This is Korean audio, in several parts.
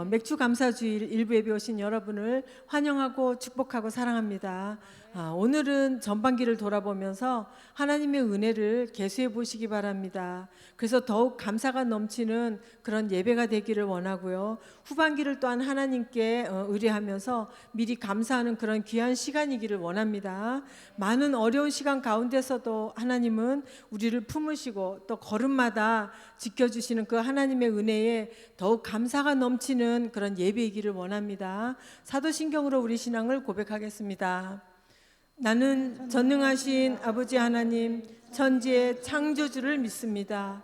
맥주 감사주일 일부 예배 오신 여러분을 환영하고 축복하고 사랑합니다. 오늘은 전반기를 돌아보면서 하나님의 은혜를 계수해 보시기 바랍니다. 그래서 더욱 감사가 넘치는 그런 예배가 되기를 원하고요. 후반기를 또한 하나님께 의뢰하면서 미리 감사하는 그런 귀한 시간이기를 원합니다. 많은 어려운 시간 가운데서도 하나님은 우리를 품으시고 또 걸음마다 지켜주시는 그 하나님의 은혜에 더욱 감사가 넘치는 그런 예배이기를 원합니다. 사도신경으로 우리 신앙을 고백하겠습니다. 나는 전능하신 아버지 하나님 천지의 창조주를 믿습니다.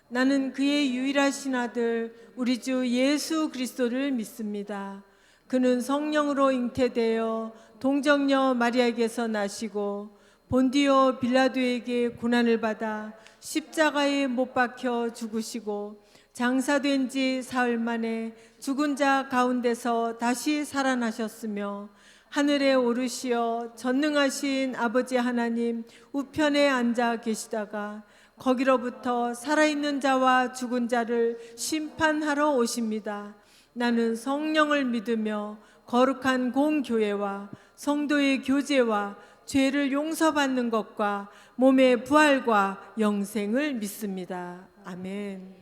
나는 그의 유일하신 아들 우리 주 예수 그리스도를 믿습니다. 그는 성령으로 잉태되어 동정녀 마리아에게서 나시고 본디오 빌라도에게 고난을 받아 십자가에 못 박혀 죽으시고 장사된 지 사흘 만에 죽은 자 가운데서 다시 살아나셨으며 하늘에 오르시어 전능하신 아버지 하나님 우편에 앉아 계시다가 거기로부터 살아있는 자와 죽은 자를 심판하러 오십니다. 나는 성령을 믿으며 거룩한 공교회와 성도의 교제와 죄를 용서받는 것과 몸의 부활과 영생을 믿습니다. 아멘.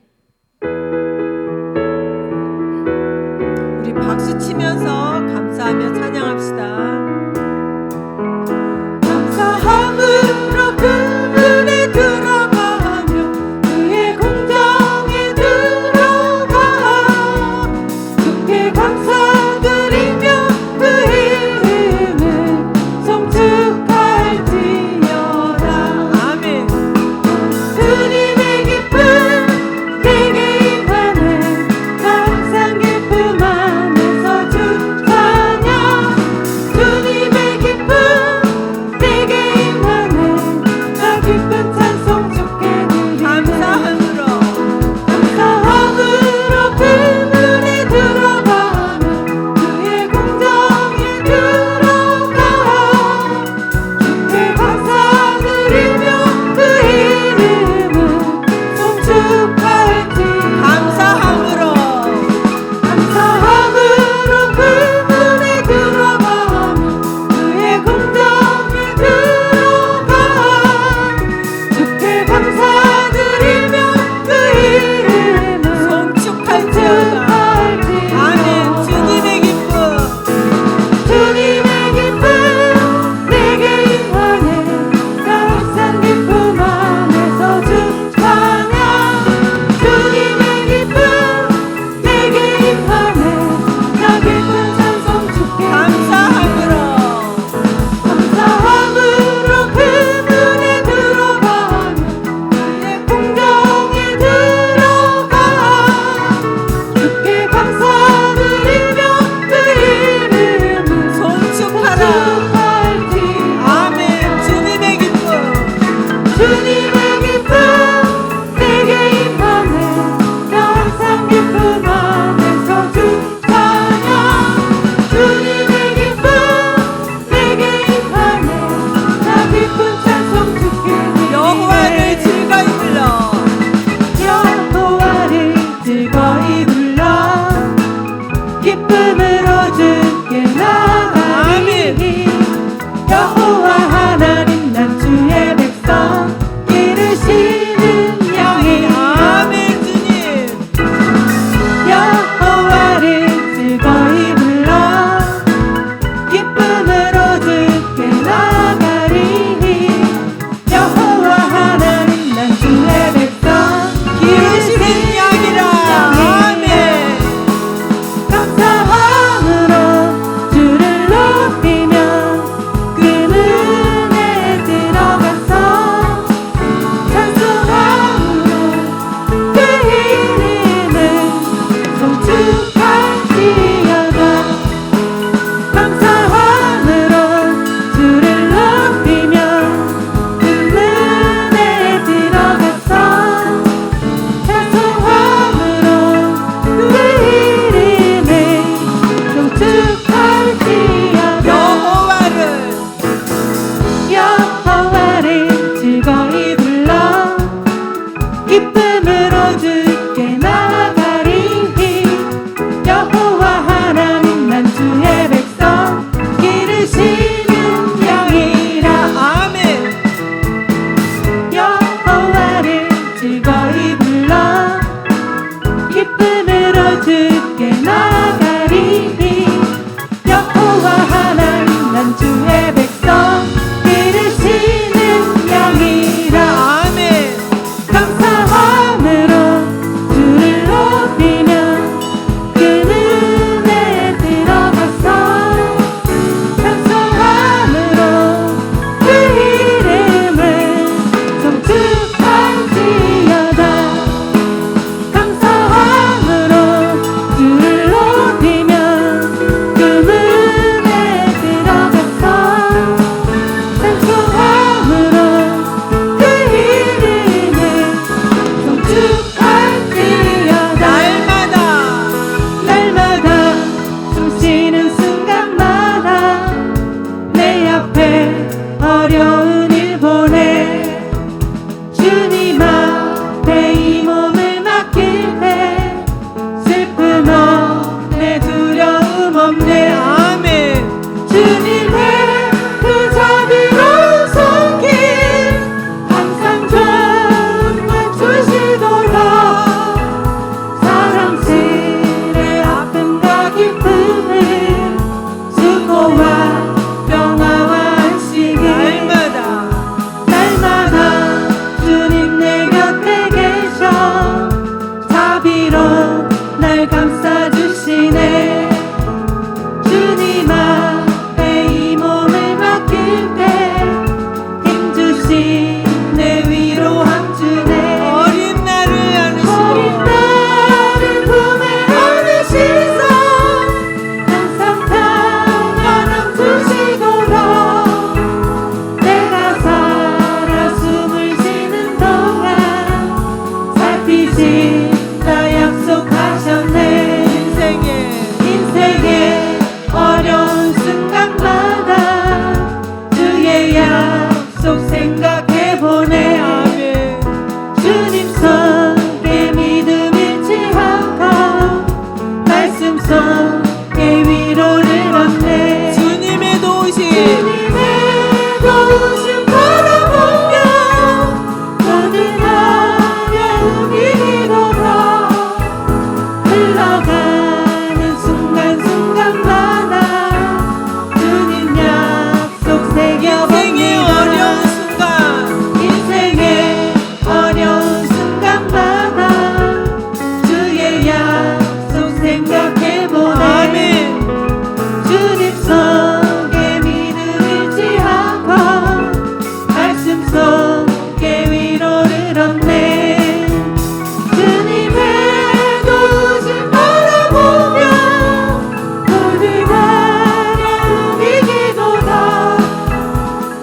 우리 박수 치면서 감사하며 찬양합시다. 감사함으로 그분에 들어가며 그의 공정에 들어가 주께 감사드리며 그 이름을 송축할지어다. 아멘. 주님의 기쁨 내게 임하네 항상 기쁨 안에서 주 찬양. 주님의 기쁨 내게 임하네 나 기쁜 찬송 주께 드리네. 감사함으로 그물에 들어가며 그의 공정에 들어가 주께 감사드리며 그 이름을 송축할지. 감사함으로 그물에 들어가며 그의 공정에 들어가 주께 감사드리며 그 이름을 송축할지어다. 아멘. 주님의 기쁨 내게 임하네 항상 기쁨 안에서 주 찬양. 주님의 기쁨 내게 임하네 나 기쁜 찬송 주께. 감사함으로 그물에 들어가며 그의 공정에 들어가 주께 감사드리며 그 이름을 송축하라. 아멘. 주님의 기쁨 내게 임하네 나 항상 기쁨 안에서 주 찬양. 주님의 기쁨 내게 임하네 나 기쁜 찬송 주께 드리네. 여호와를 즐거이 불러 기쁨으로 주께 나가리니. 여호와 하나님 난 주의 백성 기르시는 양이. 아멘. 주님 여호와를 즐거이 불러 기쁨으로 주께 나가리니. 여호와 하나님 난 주의 백성 기르시는 양이라. 아멘. 감사하며 날마다 숨 쉬는 순간마다 내 앞에 어려운 일 보내 주님 앞에 이 몸을 맡길 때 슬픔 없네 두려움 없네 아멘. 주님의 그 자비로운 손길 항상 정말 주시도록 사랑스레 아픔과 기쁨을 수고와 평화와 안식을 날마다 주님 내 곁에 계셔 자비로 날 감싸주시네 주님 앞에 이 몸을 맡길 때 힘주신 내 위로함 주네 어린 나를 안으시고 어린 나를 품에 안으시소 항상 평안함 주시도록 내가 살아 숨을 쉬는 동안 살피신다 약속하셨네 인생의 어려운 순간마다 주의 약속 생각해보네 아멘. 주님 속에 믿음 잃지 않고 말씀 속에 위로를 얻네 주님의 도우심 주님의 도우심 바라보며 모든 어려움이 이기도록 흘러가는 순간순간마다 주님 약속 인생의 어려운 새겨봅니다 순간 인생의 어려운 순간마다 주의 약속 생각해보네 아멘. 주님 속에 믿음 잃지 않고 말씀 속에 위로를 얻네 주님의 도우심 바라보며 모든 어려움 이기도록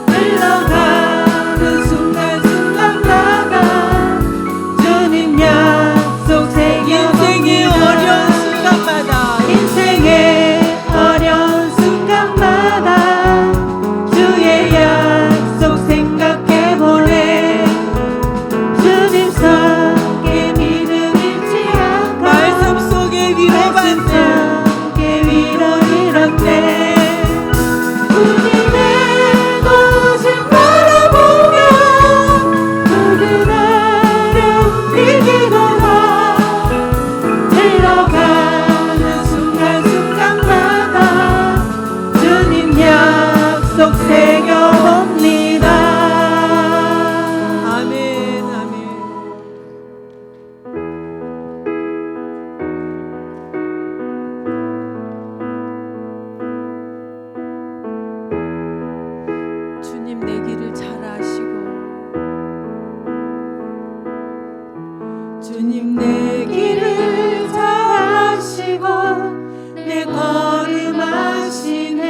흘러가는 순간순간마다 주님 약속 인생의 어려운 새겨봅니다 순간마다 인생의 어려운 순간마다 주의 약속 생각해보네 주님 속에 믿음 잃지 않고 말씀 속에 위로받는 속에 위로를 얻네 주님의 도우심 바라보며 모든 어려움 이기도록 흘러가는 순간순간마다 주님 약속 새겨봅니다 아멘. 아멘. 주님 내 길을 잘 아시고 주님 내 길을 잘 아시고 내 걸음 아시네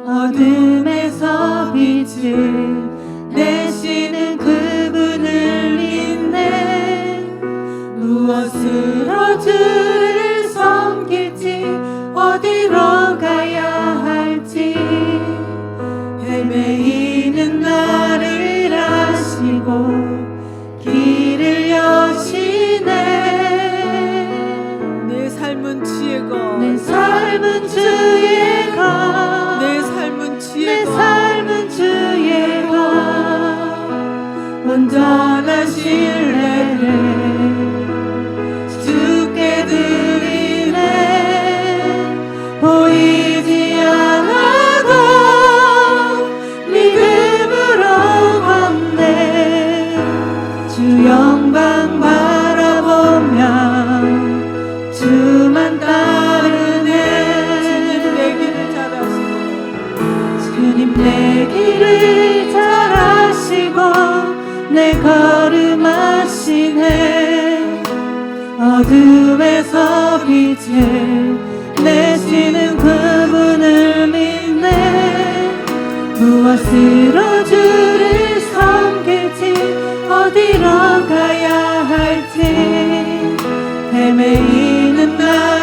어둠에서 빛을 내시는 그분을 믿네 무엇으로 주를 섬길지 어디로 가야 할지 헤매이는 나를 아시고 길을 여시네 내 삶은 지혜가 내 삶은 주의 것 내 삶은 내 지혜가 삶은 주의 것 온전한 신뢰를 주께 드리네 보이지 않아도 믿음으로 걷네 주 영광 바라보며 주만 따르네 주님 내 길을 잘 아시고 내 걸음 아시네 어둠에서 빛을 내시는 그분을 믿네 무엇으로 주를 섬길지 어디로 가야 할지 헤매이는 나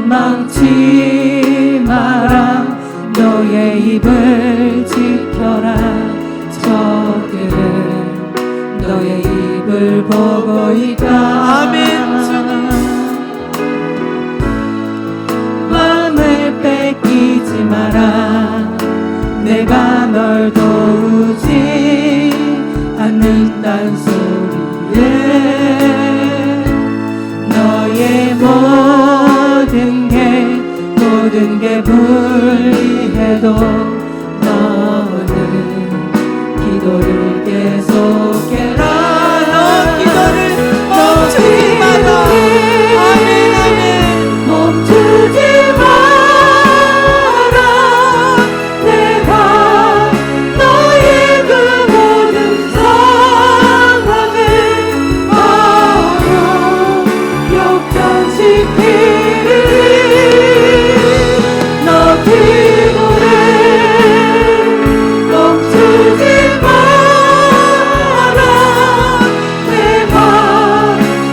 망치 마라. 너의 입을 지켜라. 적들은 너의 입을 보고 있다. 아멘. 주님. 마음을 뺏기지 마라. 내가 널 도우지 않는단 소리에 너의 모든 게 불리해도 너는 기도를 계속해라. 너 기도를 멈추지 마라. 아멘 아멘. 멈추지 마라. 내가 너의 그 모든 상황을 알아. 역전시키리니 너 기도를 멈추지 마라. 내가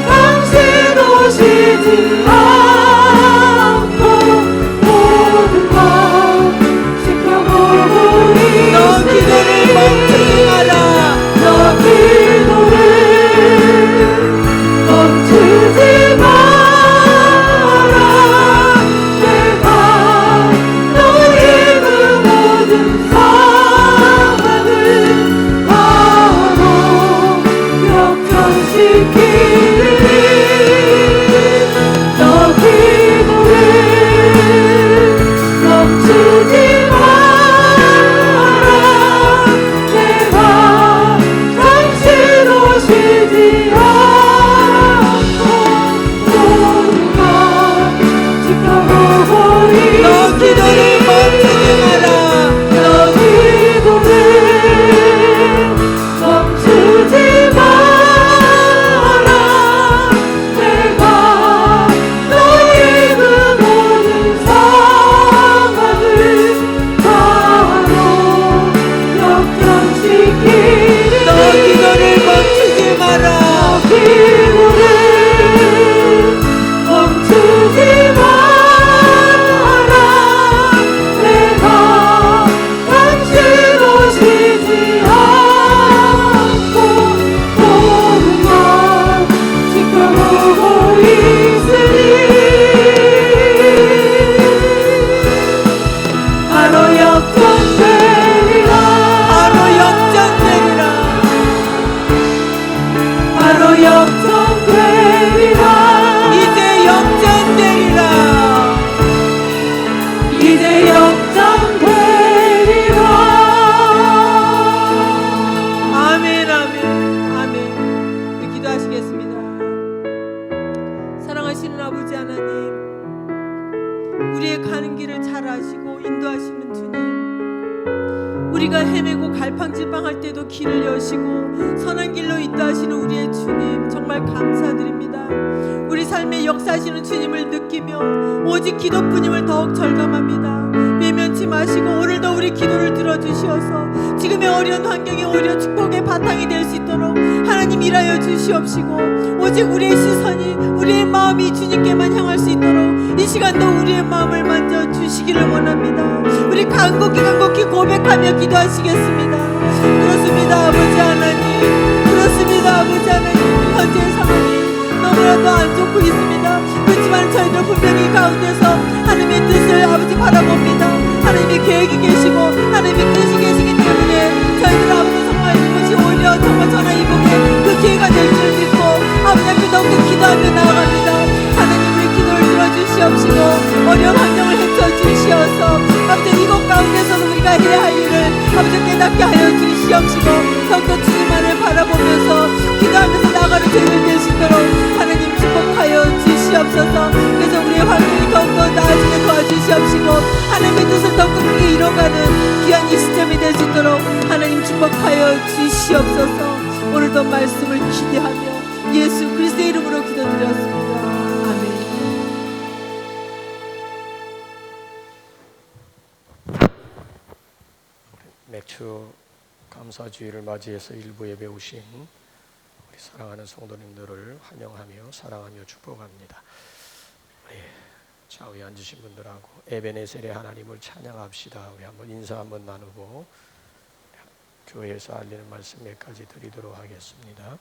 당신 오시지 않고 모든 것 지켜보고 너 기도를 멈추지 마라. 너 기도를 멈추지 마라. 내가 너의 그 모든 상황을 바로 역전시키리니 너 기도를 멈추지 마라. 내가 당신 오시지 않고 모든 것 지켜보고 너 기도를 멈추지 마라. 너 기도를 멈추지 마라. 내가 너의 그 모든 상황을 바로 역전시키리니 너 기도를 멈추지 마라. 기도를 멈추지 마라. 내가 당신 오시지 않고 모든 것 지켜보고 있으니 바로 역전되리라. 바로 역전되리라. 바로 역전되리라. 이제 역전되리라. 이제 역전되리라. 아멘 아멘 아멘. 우리 기도하시겠습니다. 사랑하시는 아버지 하나님, 우리의 가는 길을 잘 아시고 인도하시는 주님, 우리가 헤매고 갈팡질팡할 때도 길을 여시고 선한 길로 인도하시는 우리의 주님, 정말 감사드립니다. 우리 삶에 역사하시는 주님을 느끼며 오직 기도뿐임을 더욱 절감합니다. 외면치 마시고 오늘도 우리 기도를 들어주시어서 지금의 어려운 환경이 오히려 축복의 바탕이 될 수 있도록 하나님 일하여 주시옵시고, 오직 우리의 시선이, 우리의 마음이 주님께만 향할 수 있도록 이 시간도 우리의 마음을 만져 주시기를 원합니다. 우리 간곡히 고백하며 기도하시겠습니다. 그렇습니다 아버지 하나님, 그렇습니다 아버지 하나님. 현재의 상황이 너무나도 안 좋고 있습니다. 그렇지만 저희들 분명히 가운데서 하나님의 뜻을 아버지 바라봅니다. 하나님의 계획이 계시고 하나님의 뜻이 계시기 때문에 저희들 아버지 정말 이것이 오히려 정말 전화위복의 그 기회가 될 줄 믿고 아버지 앞에 더욱더 기도하며 나아갑니다. 하나님 우리 기도를 들어주시옵시고 어려운 환경을 헤쳐주시어서 아버지 이곳 가운데서는 우리가 해야 할 일을 아버지 깨닫게 하여 주시옵시고 더욱더 주님만을 바라보면서 기도하면서 나아가는 저희들 될 수 있도록 하나님 축복하여 주시옵소서. 그래서 우리의 환경이 더욱더 나아지게 도와주시옵시고 하나님의 뜻을 더욱더 크게 이뤄가는 귀한 이 시점이 될 수 있도록 하나님 축복하여 주시옵소서. 오늘도 말씀을 기대하며 예수 그리스도의 이름으로 기도드렸습니다. 아멘. 맥주 감사주의를 맞이해서 일부 예배 오신 우리 사랑하는 성도님들을 환영하며 사랑하며 축복합니다. 우리 좌우에 앉으신 분들하고 에베네셀의 하나님을 찬양합시다. 우리 한번 인사 한번 나누고 교회에서 알리는 말씀 몇 가지 드리도록 하겠습니다.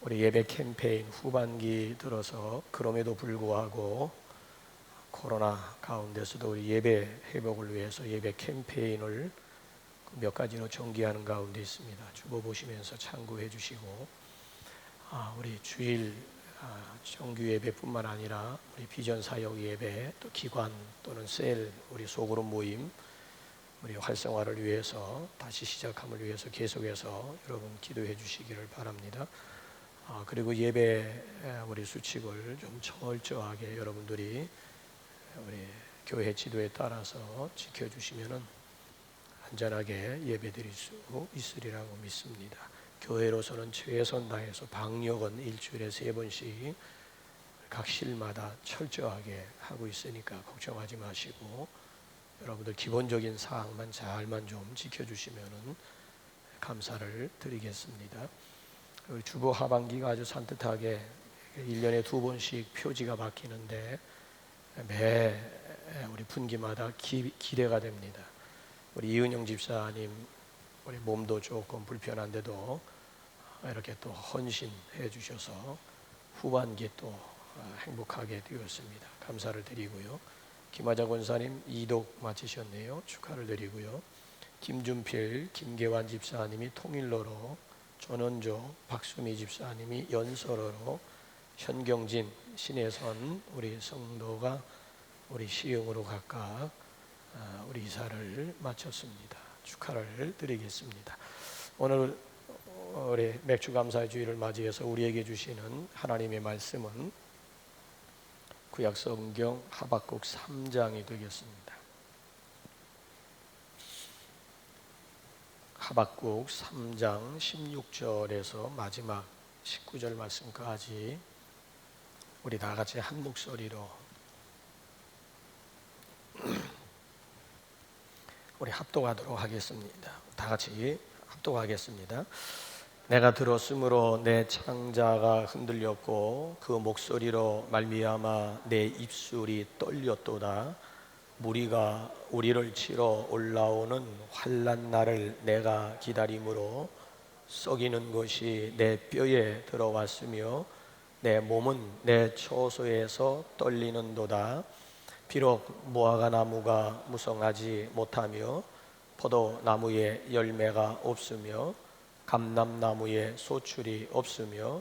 우리 예배 캠페인 후반기 들어서 그럼에도 불구하고 코로나 가운데서도 우리 예배 회복을 위해서 예배 캠페인을 몇 가지로 전개하는 가운데 있습니다. 주보 보시면서 참고해 주시고 우리 주일 정규 예배뿐만 아니라 우리 비전 사역 예배 또 기관 또는 셀 우리 소그룹 모임 우리 활성화를 위해서 다시 시작함을 위해서 계속해서 여러분 기도해 주시기를 바랍니다. 그리고 예배 우리 수칙을 좀 철저하게 여러분들이 우리 교회 지도에 따라서 지켜주시면은 안전하게 예배 드릴 수 있으리라고 믿습니다. 교회로서는 최선 다해서 방역은 일주일에 3번씩 각 실마다 철저하게 하고 있으니까 걱정하지 마시고 여러분들 기본적인 사항만 잘만 좀 지켜주시면은 감사를 드리겠습니다. 우리 주보 하반기가 아주 산뜻하게 1년에 2번씩 표지가 바뀌는데 매 우리 분기마다 기대가 됩니다. 우리 이은영 집사님 우리 몸도 조금 불편한데도 이렇게 또 헌신해 주셔서 후반기 또 행복하게 되었습니다. 감사를 드리고요. 김하자 권사님 이독 마치셨네요. 축하를 드리고요. 김준필, 김계환 집사님이 통일로로, 전원조, 박수미 집사님이 연설어로, 현경진, 신혜선 우리 성도가 우리 시흥으로 각각 우리 이사를 마쳤습니다. 축하를 드리겠습니다. 오늘 우리 맥주 감사의 주일을 맞이해서 우리에게 주시는 하나님의 말씀은 구약 성경 하박국 3장이 되겠습니다. 하박국 3장 16절에서 마지막 19절 말씀까지 우리 다 같이 한 목소리로 우리 합독하도록 하겠습니다. 다 같이 합독하겠습니다. 내가 들었으므로 내 창자가 흔들렸고 그 목소리로 말미암아 내 입술이 떨렸도다. 무리가 우리를 치러 올라오는 환난 날을 내가 기다림으로 썩이는 것이 내 뼈에 들어왔으며 내 몸은 내 처소에서 떨리는도다. 비록 무화과 나무가 무성하지 못하며 포도나무에 열매가 없으며 감람나무에 소출이 없으며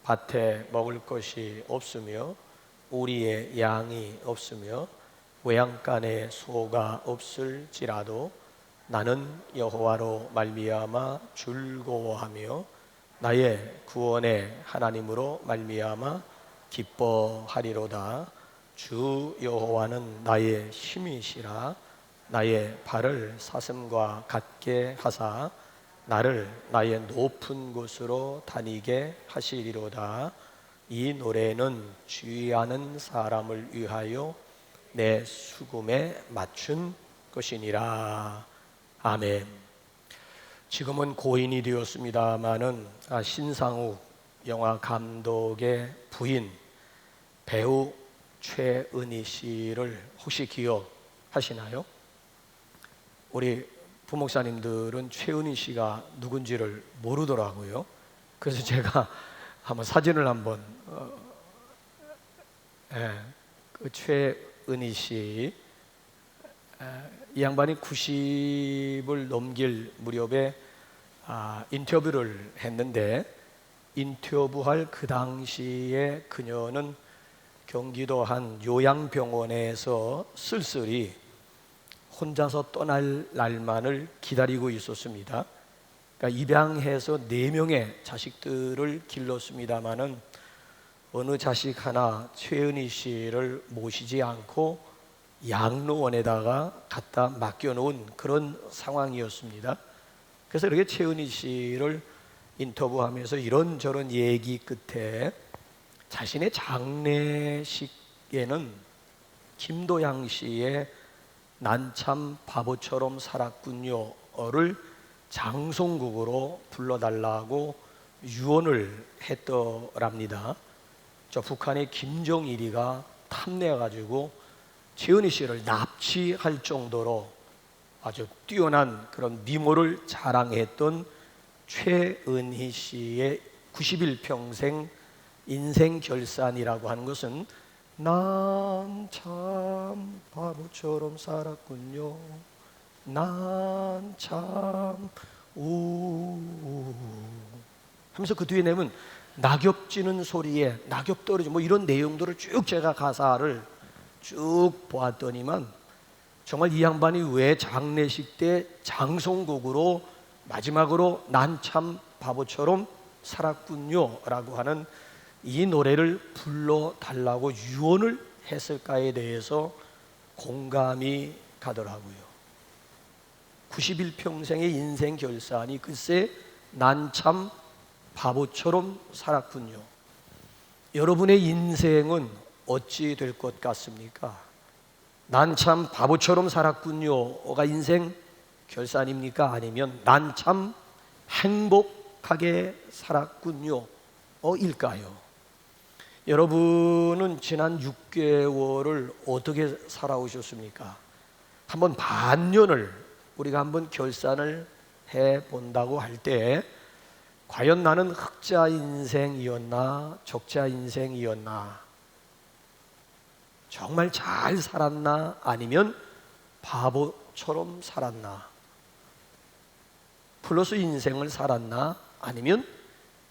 밭에 먹을 것이 없으며 우리의 양이 없으며 외양간에 소가 없을지라도 나는 여호와로 말미암아 즐거워하며 나의 구원의 하나님으로 말미암아 기뻐하리로다. 주 여호와는 나의 힘이시라. 나의 발을 사슴과 같게 하사 나를 나의 높은 곳으로 다니게 하시리로다. 이 노래는 주의하는 사람을 위하여 내 수금에 맞춘 것이니라. 아멘. 지금은 고인이 되었습니다마는 신상욱 영화 감독의 부인 배우 최은희 씨를 혹시 기억하시나요? 우리 부목사님들은 최은희 씨가 누군지를 모르더라고요. 그래서 제가 한번 사진을 한번 그 최은희 씨, 이 양반이 90을 넘길 무렵에 인터뷰를 했는데 인터뷰할 그 당시에 그녀는 경기도 한 요양병원에서 쓸쓸히 혼자서 떠날 날만을 기다리고 있었습니다. 그러니까 입양해서 4명의 자식들을 길렀습니다마는 어느 자식 하나 최은희 씨를 모시지 않고 양로원에다가 갖다 맡겨놓은 그런 상황이었습니다. 그래서 이렇게 최은희 씨를 인터뷰하면서 이런저런 얘기 끝에 자신의 장례식에는 김도양 씨의 난 참 바보처럼 살았군요를 장송곡으로 불러달라고 유언을 했더랍니다. 저 북한의 김정일이가 탐내가지고 최은희 씨를 납치할 정도로 아주 뛰어난 그런 미모를 자랑했던 최은희 씨의 91평생 인생 결산이라고 하는 것은 난 참 바보처럼 살았군요. 난 참 하면서 그 뒤에 내면 낙엽 지는 소리에 낙엽 떨어지고 뭐 이런 내용들을 쭉 제가 가사를 쭉 보았더니만 정말 이 양반이 왜 장례식 때 장송곡으로 마지막으로 난 참 바보처럼 살았군요 라고 하는 이 노래를 불러달라고 유언을 했을까에 대해서 공감이 가더라고요. 91평생의 인생 결산이 글쎄 난 참 바보처럼 살았군요. 여러분의 인생은 어찌 될 것 같습니까? 난 참 바보처럼 살았군요가 인생 결산입니까? 아니면 난 참 행복하게 살았군요 일까요? 여러분은 지난 6개월을 어떻게 살아오셨습니까? 한번 반년을 우리가 한번 결산을 해본다고 할 때 과연 나는 흑자 인생이었나 적자 인생이었나, 정말 잘 살았나 아니면 바보처럼 살았나, 플러스 인생을 살았나 아니면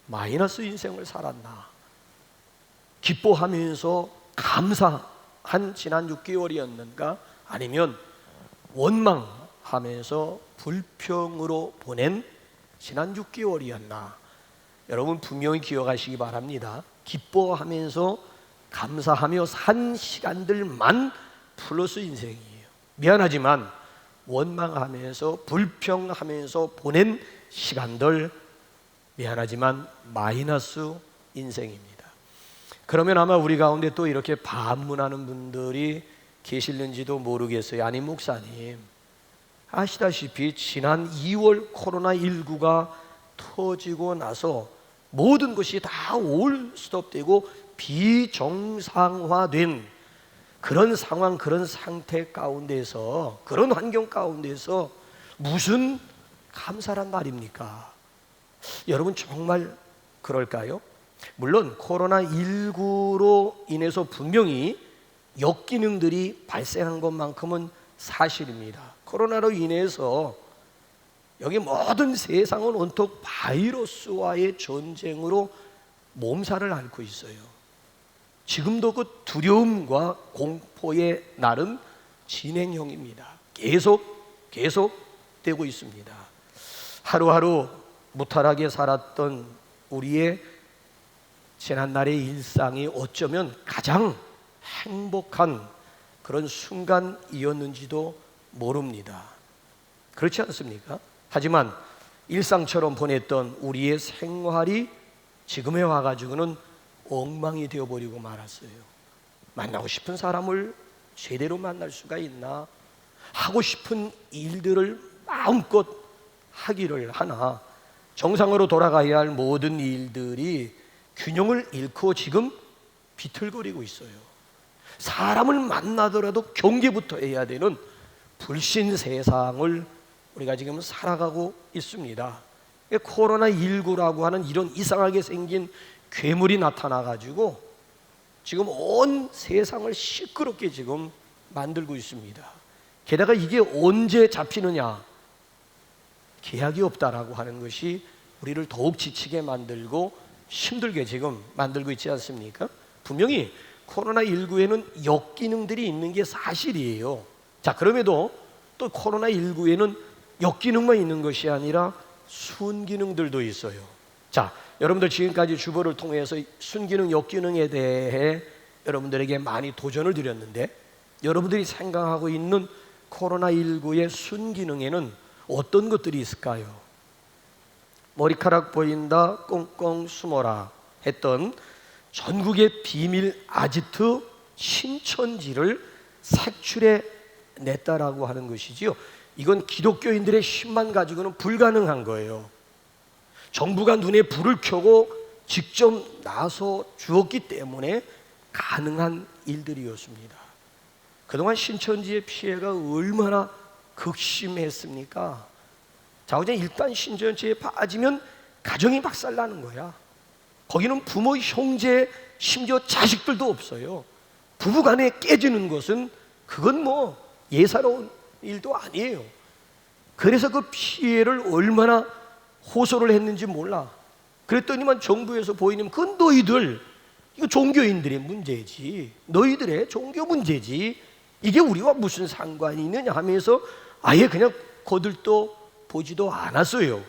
마이너스 인생을 살았나, 기뻐하면서 감사한 지난 6개월이었는가 아니면 원망하면서 불평으로 보낸 지난 6개월이었나. 여러분 분명히 기억하시기 바랍니다. 기뻐하면서 감사하며 산 시간들만 플러스 인생이에요. 미안하지만 원망하면서 불평하면서 보낸 시간들, 미안하지만 마이너스 인생입니다. 그러면 아마 우리 가운데 또 이렇게 반문하는 분들이 계실는지도 모르겠어요. 아니 목사님, 아시다시피 지난 2월 코로나19가 터지고 나서 모든 것이 다 올 스톱되고 비정상화된 그런 상황, 그런 상태 가운데서, 그런 환경 가운데서 무슨 감사란 말입니까? 여러분 정말 그럴까요? 물론 코로나19로 인해서 분명히 역기능들이 발생한 것만큼은 사실입니다. 코로나로 인해서 여기 모든 세상은 온통 바이러스와의 전쟁으로 몸살을 앓고 있어요. 지금도 그 두려움과 공포의 날은 진행형입니다. 계속 되고 있습니다. 하루하루 무탈하게 살았던 우리의 지난날의 일상이 어쩌면 가장 행복한 그런 순간이었는지도 모릅니다. 그렇지 않습니까? 하지만 일상처럼 보냈던 우리의 생활이 지금에 와가지고는 엉망이 되어버리고 말았어요. 만나고 싶은 사람을 제대로 만날 수가 있나? 하고 싶은 일들을 마음껏 하기를 하나? 정상으로 돌아가야 할 모든 일들이 균형을 잃고 지금 비틀거리고 있어요. 사람을 만나더라도 경계부터 해야 되는 불신 세상을 우리가 지금 살아가고 있습니다. 코로나19라고 하는 이런 이상하게 생긴 괴물이 나타나가지고 지금 온 세상을 시끄럽게 지금 만들고 있습니다. 게다가 이게 언제 잡히느냐? 계약이 없다라고 하는 것이 우리를 더욱 지치게 만들고 힘들게 지금 만들고 있지 않습니까? 분명히 코로나19에는 역기능들이 있는 게 사실이에요. 자, 그럼에도 또 코로나19에는 역기능만 있는 것이 아니라 순기능들도 있어요. 자, 여러분들 지금까지 주보를 통해서 순기능, 역기능에 대해 여러분들에게 많이 도전을 드렸는데, 여러분들이 생각하고 있는 코로나19의 순기능에는 어떤 것들이 있을까요? 머리카락 보인다, 꽁꽁 숨어라 했던 전국의 비밀 아지트 신천지를 색출해 냈다라고 하는 것이지요. 이건 기독교인들의 힘만 가지고는 불가능한 거예요. 정부가 눈에 불을 켜고 직접 나서 주었기 때문에 가능한 일들이었습니다. 그동안 신천지의 피해가 얼마나 극심했습니까? 자, 이제 일단 신천지에 빠지면 가정이 박살나는 거야. 거기는 부모, 형제, 심지어 자식들도 없어요. 부부간에 깨지는 것은 그건 뭐 예사로운 일도 아니에요. 그래서 그 피해를 얼마나 호소를 했는지 몰라. 그랬더니만 정부에서 보이면 그건 너희들, 이거 종교인들의 문제지, 너희들의 종교 문제지, 이게 우리와 무슨 상관이 있느냐 하면서 아예 그냥 거들떠 보지도 않았어요.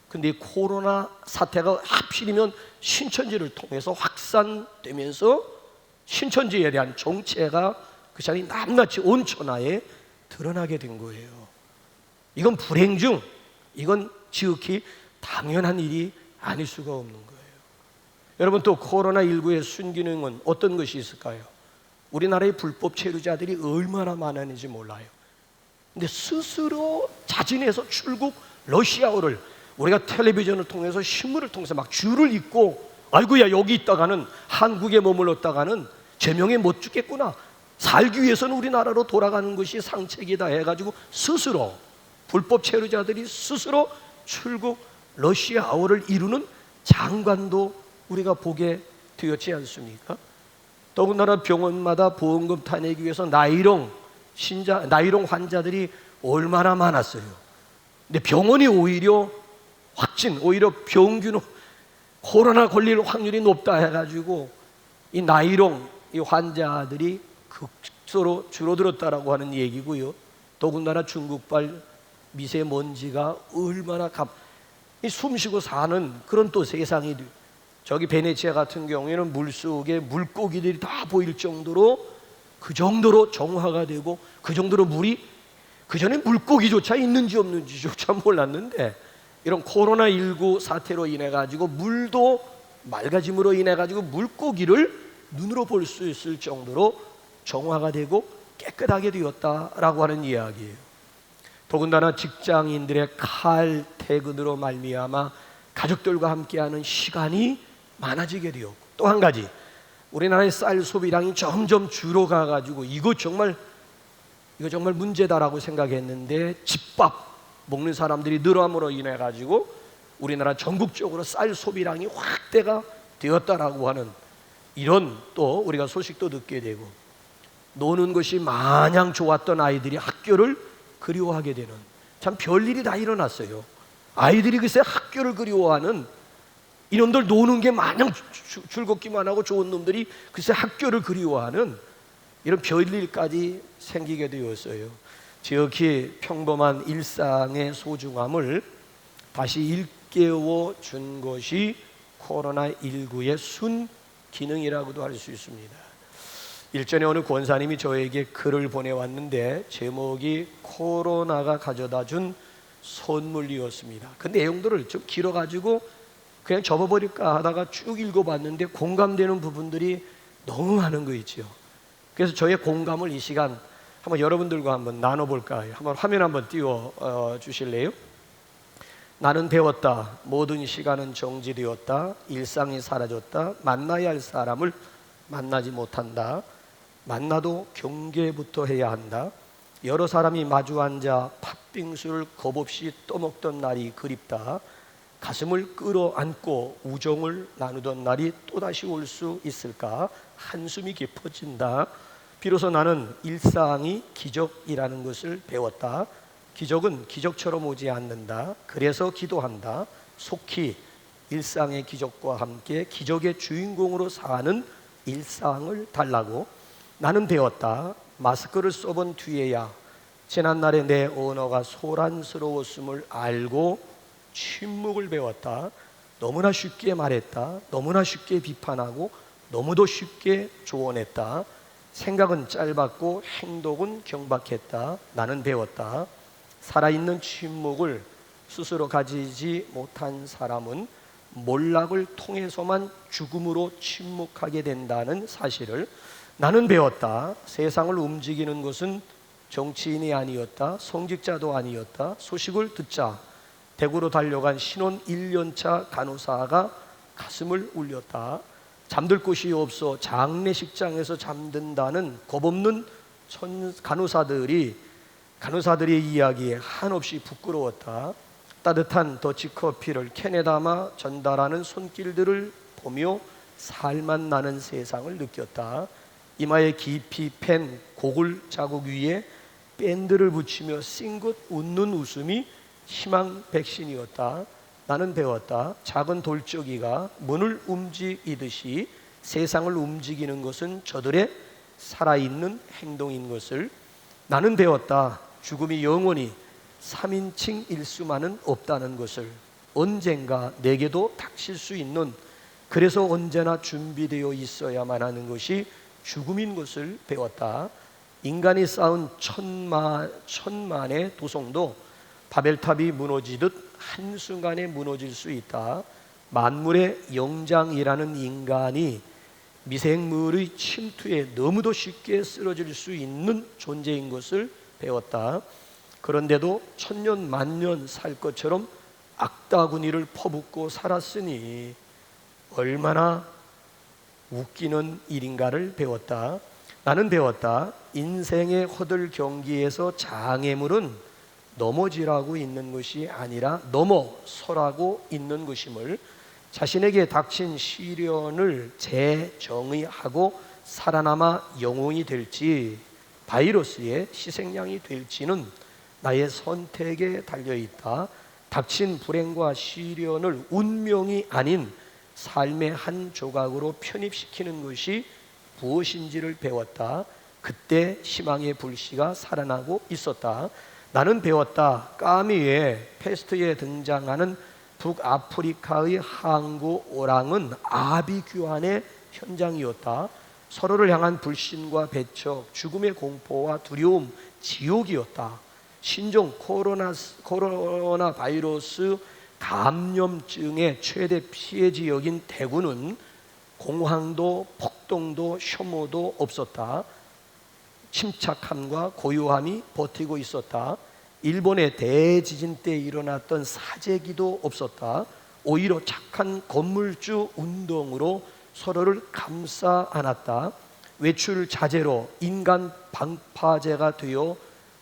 근데 코로나 사태가 하필이면 신천지를 통해서 확산되면서 신천지에 대한 정체가 그 자리 낱낱이 온 천하에 드러나게 된 거예요. 이건 불행 중, 이건 지극히 당연한 일이 아닐 수가 없는 거예요. 여러분, 또 코로나19의 순기능은 어떤 것이 있을까요? 우리나라의 불법 체류자들이 얼마나 많았는지 몰라요. 근데 스스로 자진해서 출국 러시아어를 우리가 텔레비전을 통해서 신문을 통해서 막 줄을 잇고, 아이고야 여기 있다가는 한국에 머물렀다가는 제명에 못 죽겠구나, 살기 위해서는 우리나라로 돌아가는 것이 상책이다 해가지고 스스로 불법 체류자들이 스스로 출국 러시아어를 이루는 장관도 우리가 보게 되었지 않습니까? 더군다나 병원마다 보험금 타내기 위해서 나이롱 환자들이 얼마나 많았어요. 근데 병원이 오히려 오히려 병균 코로나 걸릴 확률이 높다 해가지고 이 나이롱 이 환자들이 극소로 줄어들었다라고 하는 얘기고요. 더군다나 중국발 미세먼지가 얼마나 숨쉬고 사는 그런 또 세상이, 저기 베네치아 같은 경우에는 물속에 물고기들이 다 보일 정도로, 그 정도로 정화가 되고, 그 정도로 물이, 그 전에 물고기조차 있는지 없는지조차 몰랐는데 이런 코로나19 사태로 인해 가지고 물도 맑아짐으로 인해 가지고 물고기를 눈으로 볼 수 있을 정도로 정화가 되고 깨끗하게 되었다라고 하는 이야기예요. 더군다나 직장인들의 칼퇴근으로 말미암아 가족들과 함께하는 시간이 많아지게 되었고, 또 한 가지, 우리나라의 쌀 소비량이 점점 줄어가 가지고 이거 정말 문제다라고 생각했는데 집밥 먹는 사람들이 늘어남으로 인해 가지고 우리나라 전국적으로 쌀 소비량이 확대가 되었다라고 하는 이런 또 우리가 소식도 듣게 되고, 노는 것이 마냥 좋았던 아이들이 학교를 그리워하게 되는 참 별일이 다 일어났어요. 아이들이 글쎄 학교를 그리워하는, 이놈들 노는 게 마냥 즐겁기만 하고 좋은 놈들이 글쎄 학교를 그리워하는 이런 별일까지 생기게 되었어요. 지극히 평범한 일상의 소중함을 다시 일깨워 준 것이 코로나19의 순기능이라고도 할 수 있습니다. 일전에 어느 권사님이 저에게 글을 보내왔는데 제목이 코로나가 가져다 준 선물이었습니다. 그 내용들을 좀 길어가지고 그냥 접어버릴까 하다가 쭉 읽어봤는데 공감되는 부분들이 너무 많은 거 있죠. 그래서 저의 공감을 이 시간 한번 여러분들과 한번 나눠볼까요? 한번 화면 한번 띄워 주실래요? 나는 배웠다. 모든 시간은 정지되었다. 일상이 사라졌다. 만나야 할 사람을 만나지 못한다. 만나도 경계부터 해야 한다. 여러 사람이 마주 앉아 팥빙수를 겁없이 떠먹던 날이 그립다. 가슴을 끌어안고 우정을 나누던 날이 또다시 올 수 있을까? 한숨이 깊어진다. 비로소 나는 일상이 기적이라는 것을 배웠다. 기적은 기적처럼 오지 않는다. 그래서 기도한다. 속히 일상의 기적과 함께 기적의 주인공으로 사는 일상을 달라고. 나는 배웠다. 마스크를 써본 뒤에야 지난날의 내 언어가 소란스러웠음을 알고 침묵을 배웠다. 너무나 쉽게 말했다. 너무나 쉽게 비판하고 너무도 쉽게 조언했다. 생각은 짧았고 행동은 경박했다. 나는 배웠다. 살아있는 침묵을 스스로 가지지 못한 사람은 몰락을 통해서만 죽음으로 침묵하게 된다는 사실을 나는 배웠다. 세상을 움직이는 것은 정치인이 아니었다. 성직자도 아니었다. 소식을 듣자 대구로 달려간 신혼 1년차 간호사가 가슴을 울렸다. 잠들 곳이 없어 장례식장에서 잠든다는 겁없는 간호사들의 이야기에 한없이 부끄러웠다. 따뜻한 더치커피를 캔에 담아 전달하는 손길들을 보며 살맛 나는 세상을 느꼈다. 이마에 깊이 팬 고글 자국 위에 밴드를 붙이며 싱긋 웃는 웃음이 희망 백신이었다. 나는 배웠다. 작은 돌적이가 문을 움직이듯이 세상을 움직이는 것은 저들의 살아있는 행동인 것을. 나는 배웠다. 죽음이 영원히 3인칭 일수만은 없다는 것을. 언젠가 내게도 닥칠 수 있는, 그래서 언제나 준비되어 있어야만 하는 것이 죽음인 것을 배웠다. 인간이 쌓은 천만의 도성도 바벨탑이 무너지듯 한순간에 무너질 수 있다. 만물의 영장이라는 인간이 미생물의 침투에 너무도 쉽게 쓰러질 수 있는 존재인 것을 배웠다. 그런데도 천년 만년 살 것처럼 악다구니를 퍼붓고 살았으니 얼마나 웃기는 일인가를 배웠다. 나는 배웠다. 인생의 허들 경기에서 장애물은 넘어지라고 있는 것이 아니라 넘어서라고 있는 것임을. 자신에게 닥친 시련을 재정의하고 살아남아 영웅이 될지 바이러스의 희생양이 될지는 나의 선택에 달려있다. 닥친 불행과 시련을 운명이 아닌 삶의 한 조각으로 편입시키는 것이 무엇인지를 배웠다. 그때 희망의 불씨가 살아나고 있었다. 나는 배웠다. 까미의 페스트에 등장하는 북아프리카의 항구 오랑은 아비규환의 현장이었다. 서로를 향한 불신과 배척, 죽음의 공포와 두려움, 지옥이었다. 신종 코로나 바이러스 감염증의 최대 피해 지역인 대구는 공황도, 폭동도, 혐오도 없었다. 침착함과 고요함이 버티고 있었다. 일본의 대지진 때 일어났던 사재기도 없었다. 오히려 착한 건물주 운동으로 서로를 감싸 안았다. 외출 자제로 인간 방파제가 되어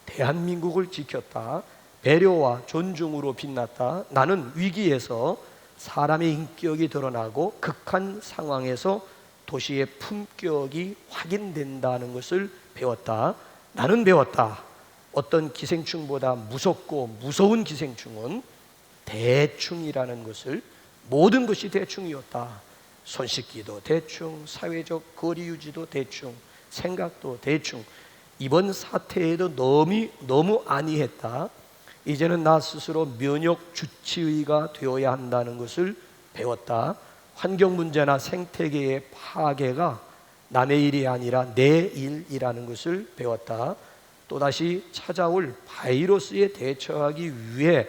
대한민국을 지켰다. 배려와 존중으로 빛났다. 나는 위기에서 사람의 인격이 드러나고 극한 상황에서 도시의 품격이 확인된다는 것을 배웠다. 나는 배웠다. 어떤 기생충보다 무섭고 무서운 기생충은 대충이라는 것을. 모든 것이 대충이었다. 손 씻기도 대충, 사회적 거리 유지도 대충, 생각도 대충. 이번 사태에도 너무 안이했다. 이제는 나 스스로 면역 주치의가 되어야 한다는 것을 배웠다. 환경 문제나 생태계의 파괴가 남의 일이 아니라 내 일이라는 것을 배웠다. 또다시 찾아올 바이러스에 대처하기 위해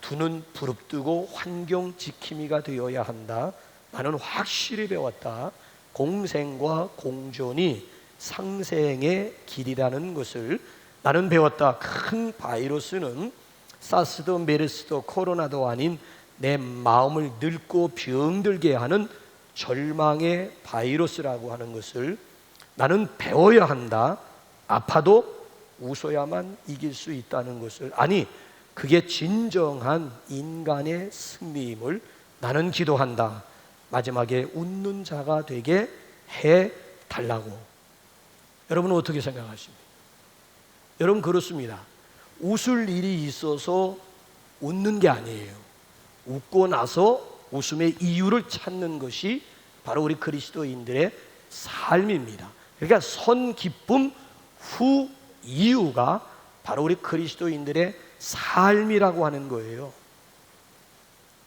두 눈 부릅뜨고 환경 지킴이가 되어야 한다. 나는 확실히 배웠다. 공생과 공존이 상생의 길이라는 것을. 나는 배웠다. 큰 바이러스는 사스도 메르스도 코로나도 아닌 내 마음을 늙고 병들게 하는 절망의 바이러스라고 하는 것을. 나는 배워야 한다. 아파도 웃어야만 이길 수 있다는 것을. 아니, 그게 진정한 인간의 승리임을. 나는 기도한다. 마지막에 웃는 자가 되게 해달라고. 여러분은 어떻게 생각하십니까? 여러분, 그렇습니다. 웃을 일이 있어서 웃는 게 아니에요. 웃고 나서 웃음의 이유를 찾는 것이 바로 우리 그리스도인들의 삶입니다. 그러니까 선 기쁨 후 이유가 바로 우리 그리스도인들의 삶이라고 하는 거예요.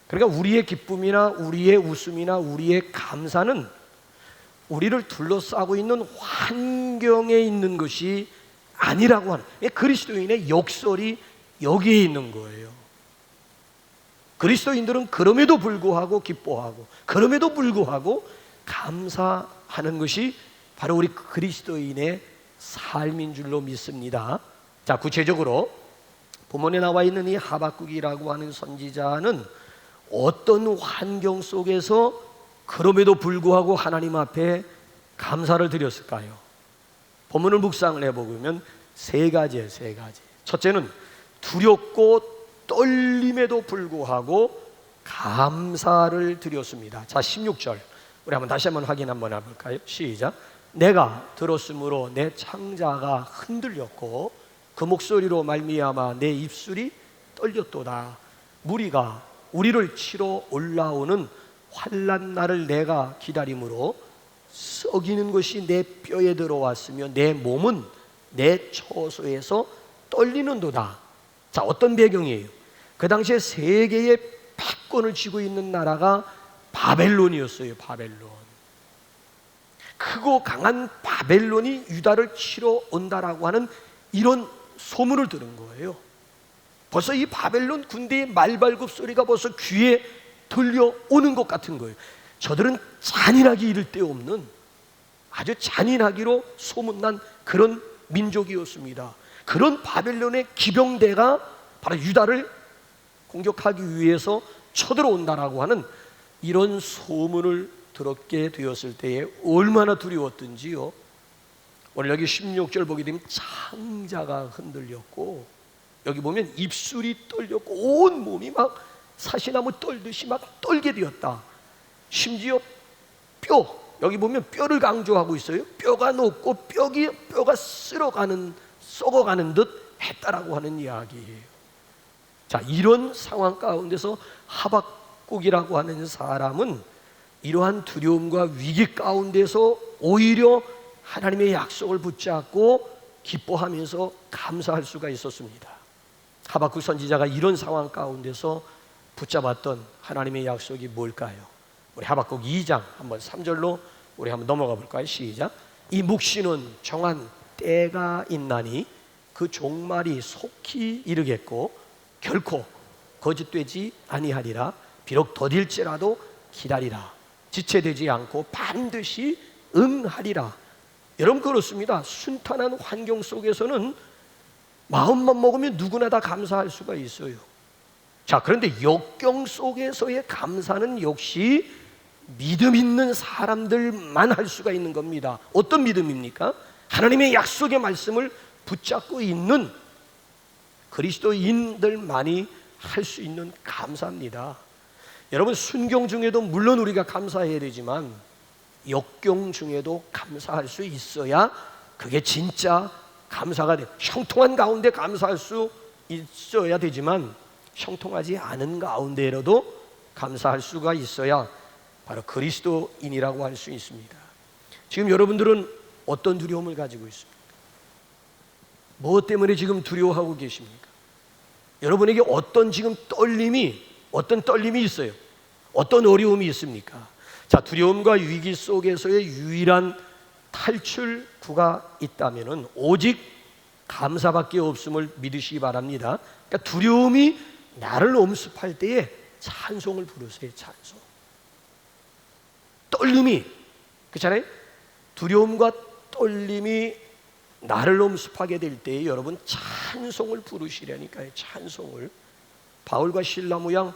그러니까 우리의 기쁨이나 우리의 웃음이나 우리의 감사는 우리를 둘러싸고 있는 환경에 있는 것이 아니라고 하는, 그리스도인의 역설이 여기에 있는 거예요. 그리스도인들은 그럼에도 불구하고 기뻐하고, 그럼에도 불구하고 감사하는 것이 바로 우리 그리스도인의 삶인 줄로 믿습니다. 자, 구체적으로 본문에 나와 있는 이 하박국이라고 하는 선지자는 어떤 환경 속에서 그럼에도 불구하고 하나님 앞에 감사를 드렸을까요? 본문을 묵상을 해보면 세 가지예요. 세 가지. 첫째는 두렵고 떨림에도 불구하고 감사를 드렸습니다. 자, 16절 우리 한번 다시 한번 확인 한번 해볼까요? 시작. 내가 들었으므로 내 창자가 흔들렸고 그 목소리로 말미암아 내 입술이 떨렸도다. 무리가 우리를 치러 올라오는 환난 날을 내가 기다림으로 썩이는 것이 내 뼈에 들어왔으며 내 몸은 내 처소에서 떨리는도다. 자, 어떤 배경이에요? 그 당시에 세계의 패권을 쥐고 있는 나라가 바벨론이었어요. 바벨론. 크고 강한 바벨론이 유다를 치러 온다라고 하는 이런 소문을 들은 거예요. 벌써 이 바벨론 군대의 말발굽 소리가 벌써 귀에 들려오는 것 같은 거예요. 저들은 잔인하기 이를 데 없는 아주 잔인하기로 소문난 그런 민족이었습니다. 그런 바벨론의 기병대가 바로 유다를 공격하기 위해서 쳐들어온다라고 하는 이런 소문을 들었게 되었을 때에 얼마나 두려웠던지요. 오늘 여기 16절 보게 되면 창자가 흔들렸고 여기 보면 입술이 떨렸고 온 몸이 막 사시나무 떨듯이 막 떨게 되었다. 심지어 뼈, 여기 보면 뼈를 강조하고 있어요. 뼈가 녹고 뼈가 썩어가는 듯 했다라고 하는 이야기예요. 자, 이런 상황 가운데서 하박국이라고 하는 사람은 이러한 두려움과 위기 가운데서 오히려 하나님의 약속을 붙잡고 기뻐하면서 감사할 수가 있었습니다. 하박국 선지자가 이런 상황 가운데서 붙잡았던 하나님의 약속이 뭘까요? 우리 하박국 2장 한번 3절로 우리 한번 넘어가 볼까요? 시작. 이 묵시는 정한 때가 있나니 그 종말이 속히 이르겠고 결코 거짓되지 아니하리라. 비록 더딜지라도 기다리라. 지체되지 않고 반드시 응하리라. 여러분 그렇습니다. 순탄한 환경 속에서는 마음만 먹으면 누구나 다 감사할 수가 있어요. 자, 그런데 역경 속에서의 감사는 역시 믿음 있는 사람들만 할 수가 있는 겁니다. 어떤 믿음입니까? 하나님의 약속의 말씀을 붙잡고 있는 그리스도인들만이 할 수 있는 감사입니다. 여러분 순경 중에도 물론 우리가 감사해야 되지만 역경 중에도 감사할 수 있어야 그게 진짜 감사가 돼. 형통한 가운데 감사할 수 있어야 되지만 형통하지 않은 가운데라도 감사할 수가 있어야 바로 그리스도인이라고 할 수 있습니다. 지금 여러분들은 어떤 두려움을 가지고 있습니까? 무엇 때문에 지금 두려워하고 계십니까? 여러분에게 어떤 떨림이 있어요? 어떤 어려움이 있습니까? 자, 두려움과 위기 속에서의 유일한 탈출구가 있다면은 오직 감사밖에 없음을 믿으시기 바랍니다. 그러니까 두려움이 나를 엄습할 때에 찬송을 부르세요. 찬송. 떨림이 그렇잖아요. 두려움과 떨림이 나를 엄습하게 될 때에 여러분 찬송을 부르시라니까요. 찬송을. 바울과 실라 모양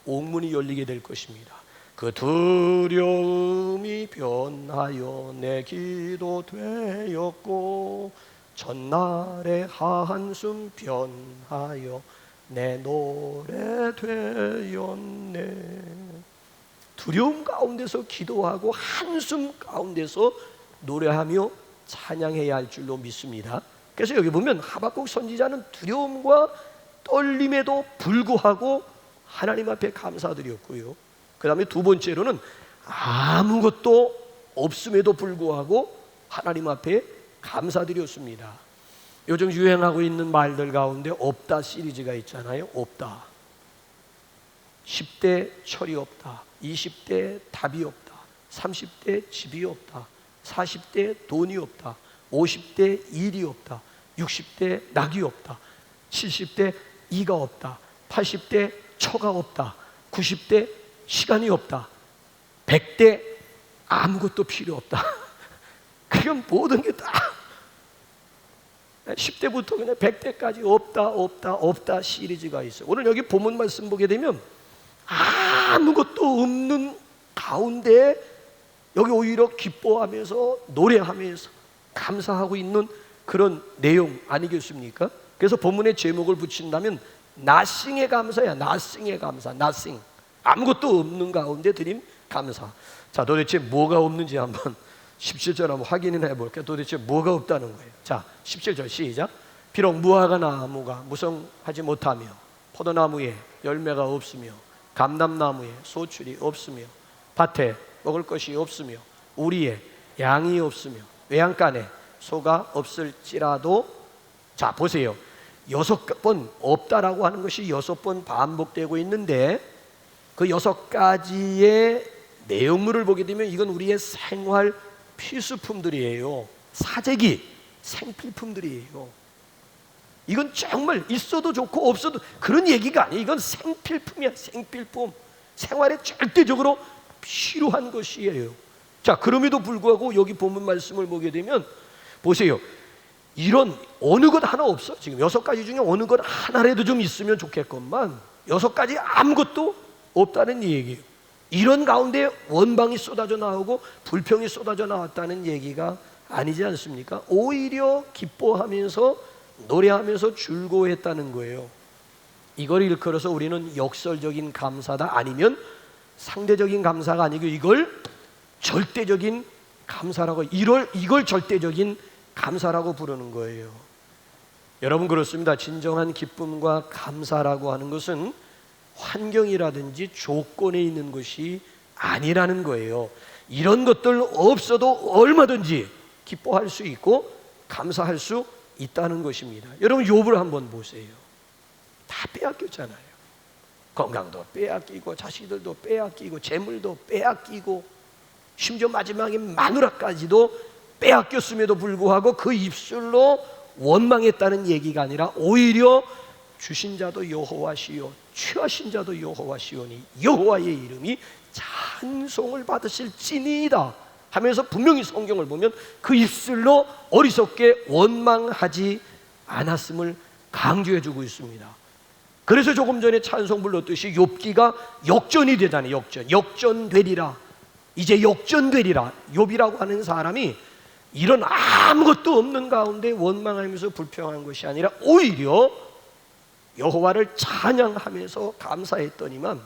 옥문이 열리게 될 것입니다. 그 두려움이 변하여 내 기도 되었고 전날의 한숨 변하여 내 노래 되었네. 두려움 가운데서 기도하고 한숨 가운데서 노래하며 찬양해야 할 줄로 믿습니다. 그래서 여기 보면 하박국 선지자는 두려움과 떨림에도 불구하고 하나님 앞에 감사드렸고요. 그 다음에 두 번째로는 아무것도 없음에도 불구하고 하나님 앞에 감사드렸습니다. 요즘 유행하고 있는 말들 가운데 없다 시리즈가 있잖아요. 없다. 10대 철이 없다. 20대 답이 없다. 30대 집이 없다. 40대 돈이 없다. 50대 일이 없다. 60대 낙이 없다. 70대 이가 없다. 80대 처가 없다. 90대 시간이 없다. 100대 아무것도 필요 없다. 그건 모든 게 다 10대부터 그냥 100대까지 없다 시리즈가 있어요. 오늘 여기 본문 말씀 보게 되면 아무것도 없는 가운데 여기 오히려 기뻐하면서 노래하면서 감사하고 있는 그런 내용 아니겠습니까? 그래서 본문의 제목을 붙인다면 nothing의 감사야. nothing의 감사. nothing. 아무것도 없는 가운데 드린 감사. 자, 도대체 뭐가 없는지 한번 17절 한번 확인이나 해볼게요. 도대체 뭐가 없다는 거예요. 자, 17절 시작. 비록 무화과 나무가 무성하지 못하며 포도나무에 열매가 없으며 감람나무에 소출이 없으며 밭에 먹을 것이 없으며 우리에 양이 없으며 외양간에 소가 없을지라도, 자 보세요. 6번 없다라고 하는 것이 6번 반복되고 있는데 그 6가지의 내용물을 보게 되면 이건 우리의 생활 필수품들이에요. 사재기, 생필품들이에요. 이건 정말 있어도 좋고 없어도 그런 얘기가 아니에요. 이건 생필품이야. 생필품. 생활에 절대적으로 필요한 것이에요. 자, 그럼에도 불구하고 여기 본문 말씀을 보게 되면 보세요. 이런 어느 것 하나 없어. 지금 6가지 중에 어느 것 하나라도 좀 있으면 좋겠건만 6가지 아무것도 없다는 얘기예요. 이런 가운데 원방이 쏟아져 나오고 불평이 쏟아져 나왔다는 얘기가 아니지 않습니까? 오히려 기뻐하면서 노래하면서 즐거워했다는 거예요. 이걸 일컬어서 우리는 역설적인 감사다, 아니면 상대적인 감사가 아니고 이걸 절대적인 감사라고, 이걸 절대적인 감사라고 부르는 거예요. 여러분, 그렇습니다. 진정한 기쁨과 감사라고 하는 것은 환경이라든지 조건에 있는 것이 아니라는 거예요. 이런 것들 없어도 얼마든지 기뻐할 수 있고 감사할 수 있다는 것입니다. 여러분, 욥을 한번 보세요. 다 빼앗겼잖아요. 건강도 빼앗기고 자식들도 빼앗기고 재물도 빼앗기고 심지어 마지막에 마누라까지도 빼앗겼음에도 불구하고 그 입술로 원망했다는 얘기가 아니라 오히려 주신 자도 여호와시요 취하신 자도 여호와시오니 여호와의 이름이 찬송을 받으실지니이다 하면서 분명히 성경을 보면 그 입술로 어리석게 원망하지 않았음을 강조해주고 있습니다. 그래서 조금 전에 찬송 불렀듯이 욥기가 역전이 되잖아요. 역전되리라. 이제 역전되리라. 욥이라고 하는 사람이 이런 아무것도 없는 가운데 원망하면서 불평한 것이 아니라 오히려 여호와를 찬양하면서 감사했더니만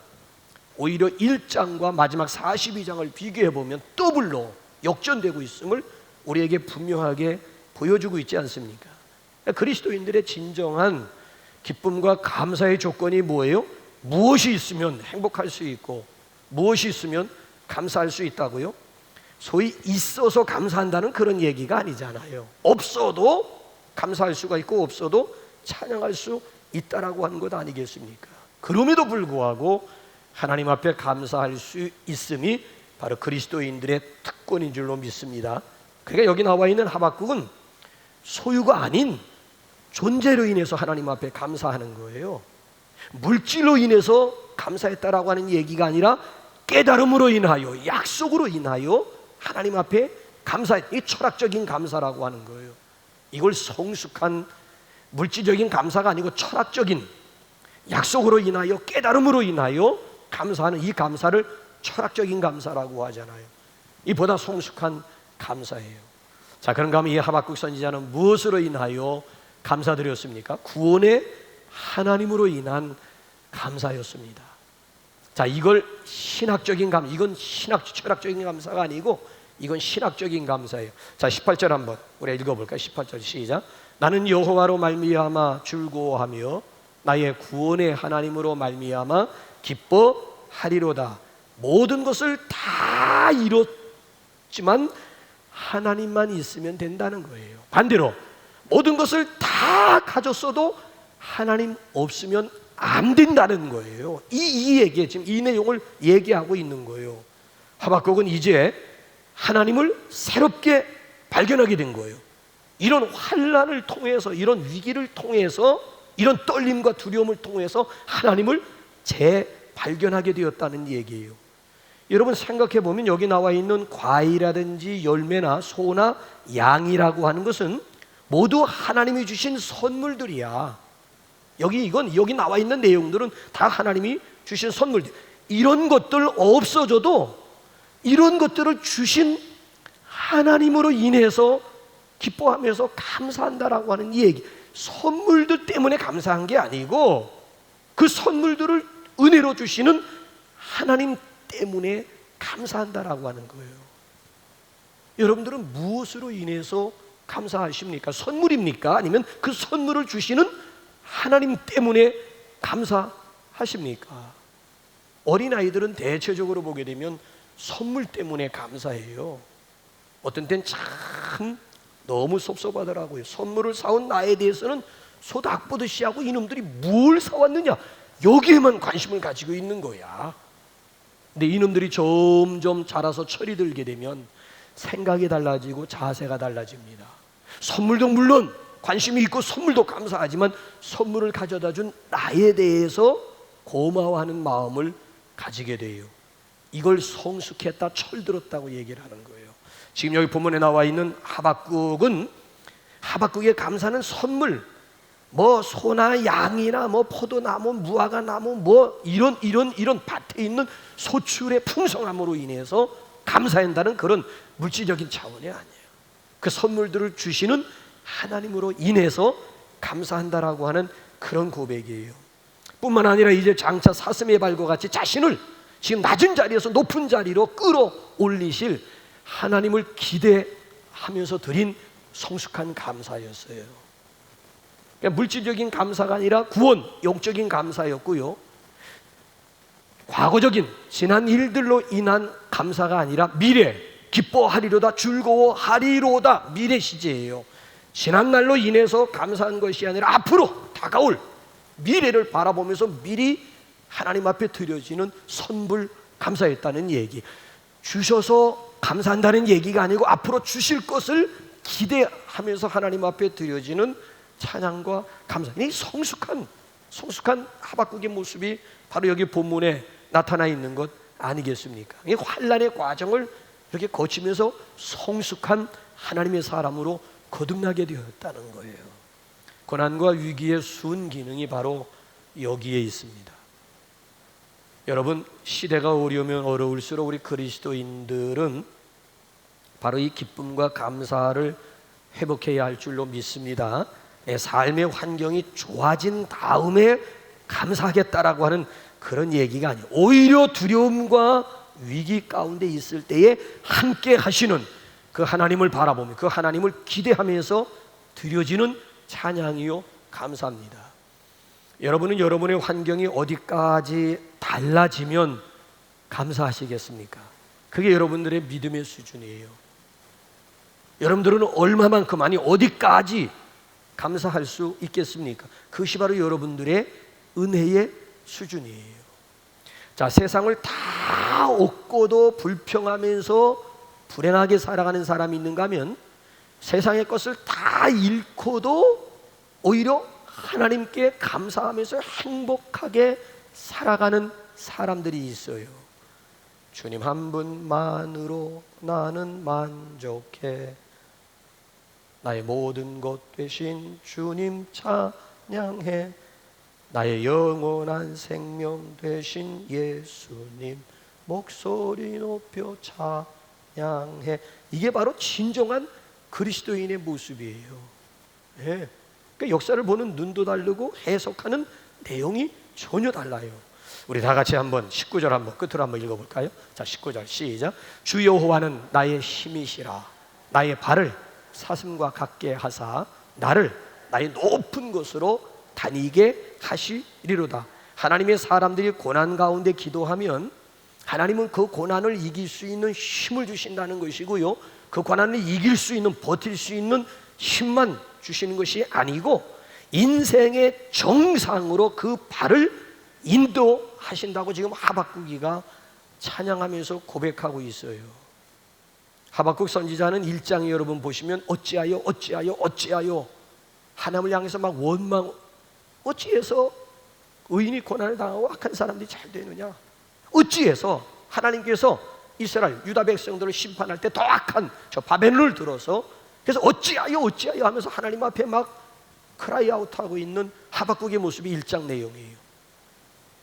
오히려 1장과 마지막 42장을 비교해보면 더블로 역전되고 있음을 우리에게 분명하게 보여주고 있지 않습니까? 그리스도인들의 진정한 기쁨과 감사의 조건이 뭐예요? 무엇이 있으면 행복할 수 있고 무엇이 있으면 감사할 수 있다고요? 소위 있어서 감사한다는 그런 얘기가 아니잖아요. 없어도 감사할 수가 있고 없어도 찬양할 수 있다라고 하는 것 아니겠습니까? 그럼에도 불구하고 하나님 앞에 감사할 수 있음이 바로 그리스도인들의 특권인 줄로 믿습니다. 그러니까 여기 나와 있는 하박국은 소유가 아닌 존재로 인해서 하나님 앞에 감사하는 거예요. 물질로 인해서 감사했다라고 하는 얘기가 아니라 깨달음으로 인하여, 약속으로 인하여 하나님 앞에 감사했. 이 철학적인 감사라고 하는 거예요. 이걸 성숙한 물질적인 감사가 아니고 철학적인 약속으로 인하여, 깨달음으로 인하여 감사하는 이 감사를 철학적인 감사라고 하잖아요. 이보다 성숙한 감사예요. 자, 그런가 하면 이 하박국 선지자는 무엇으로 인하여 감사드렸습니까? 구원의 하나님으로 인한 감사였습니다. 자, 이걸 신학적인 감사, 이건 철학적인 감사가 아니고 이건 신학적인 감사예요. 자, 18절 한번 우리 읽어볼까요? 18절 시작. 나는 여호와로 말미암아 즐거워하며 나의 구원의 하나님으로 말미암아 기뻐하리로다. 모든 것을 다 이뤘지만 하나님만 있으면 된다는 거예요. 반대로 모든 것을 다 가졌어도 하나님 없으면 안 된다는 거예요. 이 얘기, 지금 이 내용을 얘기하고 있는 거예요. 하박국은 이제 하나님을 새롭게 발견하게 된 거예요. 이런 환난을 통해서, 이런 위기를 통해서, 이런 떨림과 두려움을 통해서 하나님을 재발견하게 되었다는 얘기예요. 여러분 생각해 보면 여기 나와 있는 과일이라든지 열매나 소나 양이라고 하는 것은 모두 하나님이 주신 선물들이야. 여기 나와 있는 내용들은 다 하나님이 주신 선물들. 이런 것들 없어져도 이런 것들을 주신 하나님으로 인해서 기뻐하면서 감사한다라고 하는 이 얘기, 선물들 때문에 감사한 게 아니고 그 선물들을 은혜로 주시는 하나님 때문에 감사한다라고 하는 거예요. 여러분들은 무엇으로 인해서 감사하십니까? 선물입니까? 아니면 그 선물을 주시는 하나님 때문에 감사하십니까? 어린아이들은 대체적으로 보게 되면 선물 때문에 감사해요. 어떤 때는 참 너무 섭섭하더라고요. 선물을 사온 나에 대해서는 소닥 보듯이 하고 이놈들이 뭘 사왔느냐, 여기에만 관심을 가지고 있는 거야. 근데 이놈들이 점점 자라서 철이 들게 되면 생각이 달라지고 자세가 달라집니다. 선물도 물론 관심이 있고 선물도 감사하지만 선물을 가져다 준 나에 대해서 고마워하는 마음을 가지게 돼요. 이걸 성숙했다, 철들었다고 얘기를 하는 거예요. 지금 여기 본문에 나와 있는 하박국은, 하박국의 감사는 선물, 뭐 소나 양이나 뭐 포도나무, 무화과나무, 뭐 이런 밭에 있는 소출의 풍성함으로 인해서 감사한다는 그런 물질적인 차원이 아니에요. 그 선물들을 주시는 하나님으로 인해서 감사한다라고 하는 그런 고백이에요. 뿐만 아니라 이제 장차 사슴의 발과 같이 자신을 지금 낮은 자리에서 높은 자리로 끌어올리실 하나님을 기대하면서 드린 성숙한 감사였어요. 그러니까 물질적인 감사가 아니라 구원, 영적인 감사였고요. 과거적인 지난 일들로 인한 감사가 아니라 미래, 기뻐하리로다, 즐거워하리로다, 미래 시제예요. 지난 날로 인해서 감사한 것이 아니라 앞으로 다가올 미래를 바라보면서 미리 하나님 앞에 드려지는 선불 감사했다는 얘기. 주셔서 감사한다는 얘기가 아니고 앞으로 주실 것을 기대하면서 하나님 앞에 드려지는 찬양과 감사. 이 성숙한 하박국의 모습이 바로 여기 본문에 나타나 있는 것 아니겠습니까? 이 환난의 과정을 이렇게 거치면서 성숙한 하나님의 사람으로 거듭나게 되었다는 거예요. 고난과 위기의 순기능이 바로 여기에 있습니다. 여러분, 시대가 어려우면 어려울수록 우리 그리스도인들은 바로 이 기쁨과 감사를 회복해야 할 줄로 믿습니다. 내 삶의 환경이 좋아진 다음에 감사하겠다라고 하는 그런 얘기가 아니에요. 오히려 두려움과 위기 가운데 있을 때에 함께 하시는 그 하나님을 바라보며 그 하나님을 기대하면서 드려지는 찬양이요 감사합니다. 여러분은 여러분의 환경이 어디까지 달라지면 감사하시겠습니까? 그게 여러분들의 믿음의 수준이에요. 여러분들은 얼마만큼, 아니 어디까지 감사할 수 있겠습니까? 그것이 바로 여러분들의 은혜의 수준이에요. 자, 세상을 다 얻고도 불평하면서 불행하게 살아가는 사람이 있는가 하면 세상의 것을 다 잃고도 오히려 하나님께 감사하면서 행복하게 살아가는 사람들이 있어요. 주님 한 분만으로 나는 만족해, 나의 모든 것 되신 주님 찬양해, 나의 영원한 생명 되신 예수님 목소리 높여 찬양해. 이게 바로 진정한 그리스도인의 모습이에요. 네. 그러니까 역사를 보는 눈도 다르고 해석하는 내용이 전혀 달라요. 우리 다 같이 한번 19절 한번 끝으로 한번 읽어볼까요? 자, 19절 시작. 주 여호와는 나의 힘이시라, 나의 발을 사슴과 같게 하사 나를 나의 높은 곳으로 다니게 하시리로다. 하나님의 사람들이 고난 가운데 기도하면 하나님은 그 고난을 이길 수 있는 힘을 주신다는 것이고요, 그 고난을 이길 수 있는, 버틸 수 있는 힘만 주시는 것이 아니고 인생의 정상으로 그 발을 인도하신다고 지금 하박국이가 찬양하면서 고백하고 있어요. 하박국 선지자는 1장에 여러분 보시면 어찌하여 하나님을 향해서 막 원망, 어찌해서 의인이 고난을 당하고 악한 사람들이 잘 되느냐, 어찌해서 하나님께서 이스라엘 유다 백성들을 심판할 때 더 악한 저 바벨론을 들어서, 그래서 어찌하여 하면서 하나님 앞에 막 크라이아웃하고 있는 하박국의 모습이 1장 내용이에요.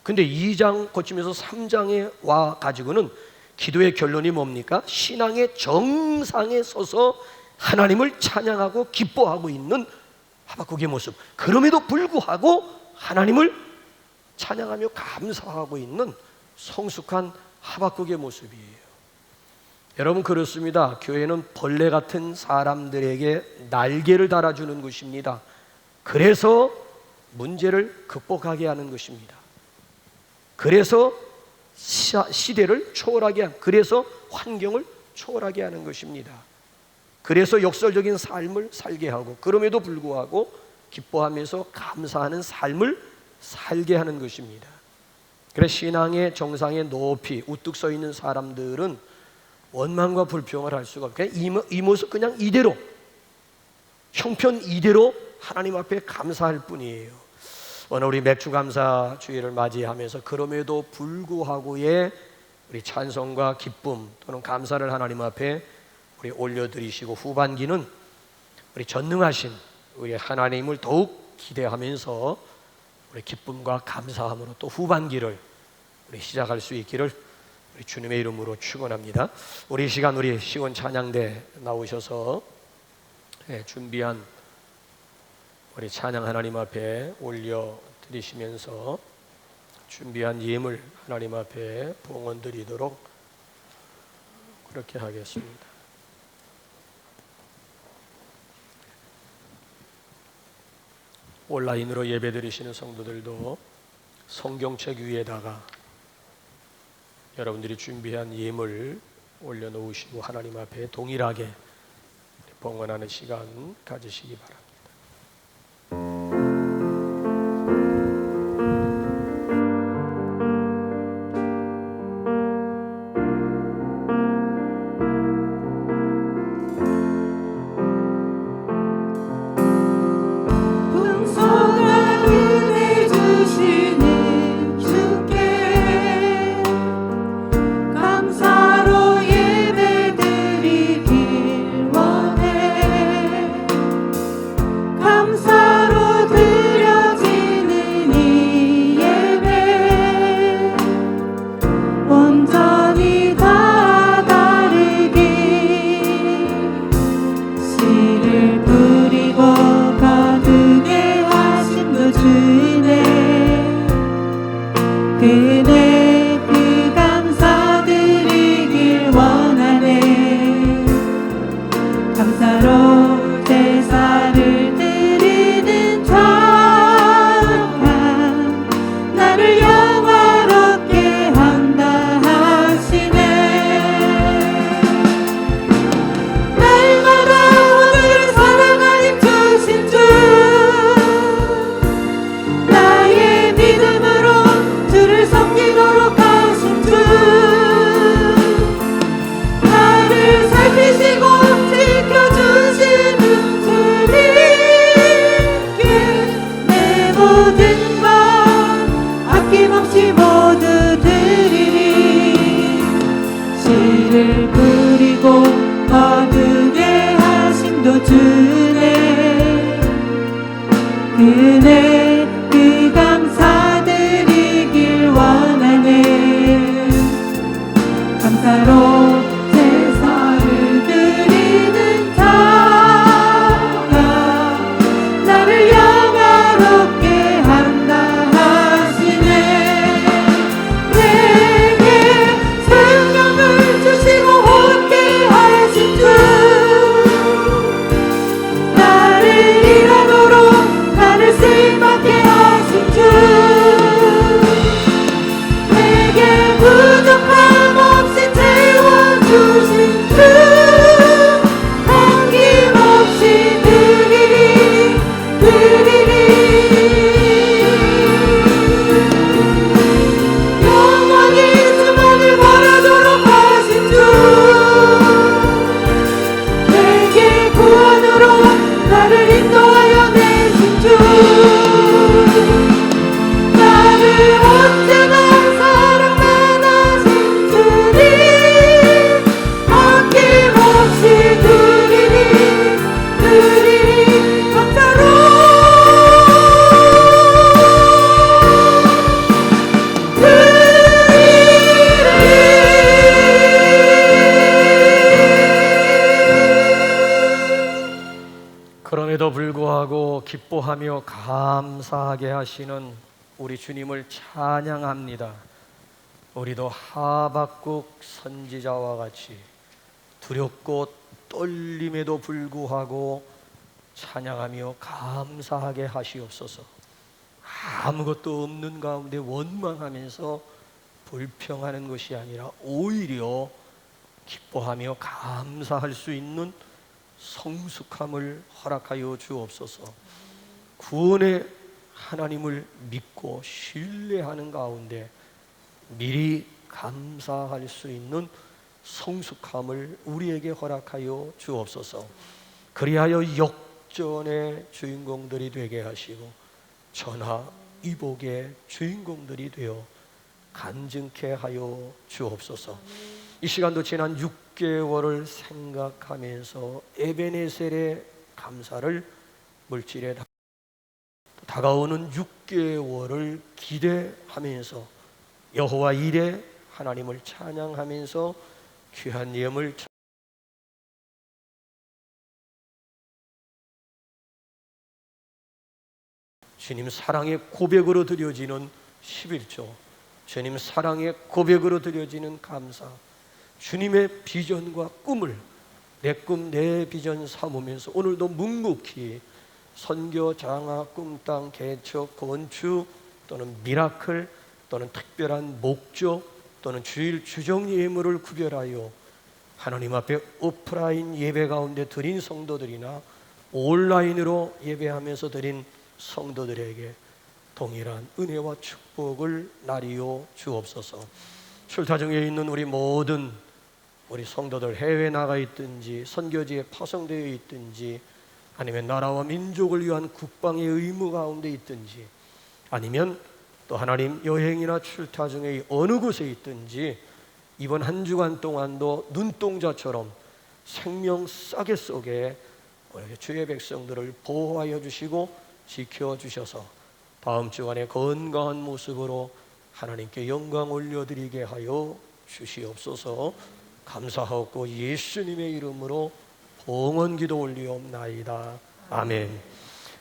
근데 2장 거치면서 3장에 와 가지고는 기도의 결론이 뭡니까? 신앙의 정상에 서서 하나님을 찬양하고 기뻐하고 있는 하박국의 모습. 그럼에도 불구하고 하나님을 찬양하며 감사하고 있는 성숙한 하박국의 모습이에요. 여러분, 그렇습니다. 교회는 벌레 같은 사람들에게 날개를 달아주는 것입니다. 그래서 문제를 극복하게 하는 것입니다. 그래서 시대를 초월하게 하는, 그래서 환경을 초월하게 하는 것입니다. 그래서 역설적인 삶을 살게 하고, 그럼에도 불구하고 기뻐하면서 감사하는 삶을 살게 하는 것입니다. 그래서 신앙의 정상에 높이 우뚝 서 있는 사람들은 원망과 불평을 할 수가 없고, 이 모습 그냥 이대로, 형편 이대로 하나님 앞에 감사할 뿐이에요. 오늘 우리 맥주감사 주일을 맞이하면서 그럼에도 불구하고의 우리 찬송과 기쁨 또는 감사를 하나님 앞에 우리 올려드리시고, 후반기는 우리 전능하신 우리 하나님을 더욱 기대하면서 우리 기쁨과 감사함으로 또 후반기를 우리 시작할 수 있기를 우리 주님의 이름으로 축원합니다. 우리 시간 우리 시원 찬양대 나오셔서 준비한 우리 찬양 하나님 앞에 올려드리시면서 준비한 예물 하나님 앞에 봉헌드리도록 그렇게 하겠습니다. 온라인으로 예배드리시는 성도들도 성경책 위에다가 여러분들이 준비한 예물 올려놓으시고 하나님 앞에 동일하게 봉헌하는 시간 가지시기 바랍니다. 감사로 예배드리길 원해. 그럼에도 불구하고 기뻐하며 감사하게 하시는 우리 주님을 찬양합니다. 우리도 하박국 선지자와 같이 두렵고 떨림에도 불구하고 찬양하며 감사하게 하시옵소서. 아무것도 없는 가운데 원망하면서 불평하는 것이 아니라 오히려 기뻐하며 감사할 수 있는 성숙함을 허락하여 주옵소서. 구원의 하나님을 믿고 신뢰하는 가운데 미리 감사할 수 있는 성숙함을 우리에게 허락하여 주옵소서. 그리하여 역전의 주인공들이 되게 하시고 전하 이복의 주인공들이 되어 간증케 하여 주옵소서. 이 시간도 지난 6개월을 생각하면서 에베네셀의 감사를 물질에 다가오는 6개월을 기대하면서 여호와 일에 하나님을 찬양하면서 귀한 예물 주님 사랑의 고백으로 드려지는 11조, 주님 사랑의 고백으로 드려지는 감사, 주님의 비전과 꿈을 내 꿈 내 비전 삼으면서 오늘도 묵묵히 선교, 장학, 꿈땅, 개척, 건축 또는 미라클 또는 특별한 목적 또는 주일 주정 예물을 구별하여 하나님 앞에 오프라인 예배 가운데 드린 성도들이나 온라인으로 예배하면서 드린 성도들에게 동일한 은혜와 축복을 나리요 주옵소서. 출타 중에 있는 우리 모든 우리 성도들 해외에 나가 있든지 선교지에 파송되어 있든지 아니면 나라와 민족을 위한 국방의 의무 가운데 있든지 아니면 또 하나님 여행이나 출타 중에 어느 곳에 있든지 이번 한 주간 동안도 눈동자처럼 생명 싸개 속에 우리 주의 백성들을 보호하여 주시고 지켜주셔서 다음 주간에 건강한 모습으로 하나님께 영광 올려드리게 하여 주시옵소서. 감사하고 예수님의 이름으로 봉헌기도 올리옵나이다. 아멘.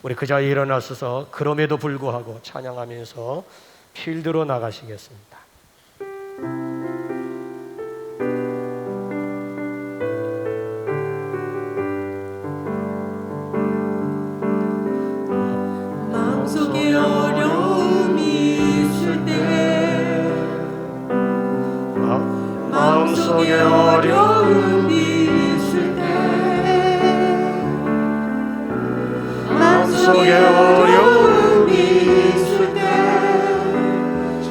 우리 그 자리에 일어나셔서 그럼에도 불구하고 찬양하면서 필드로 나가시겠습니다. 마음속에 어려움이 있을 때 마음속에 어려움이 있을 때 마음속에 어려움이 있을 때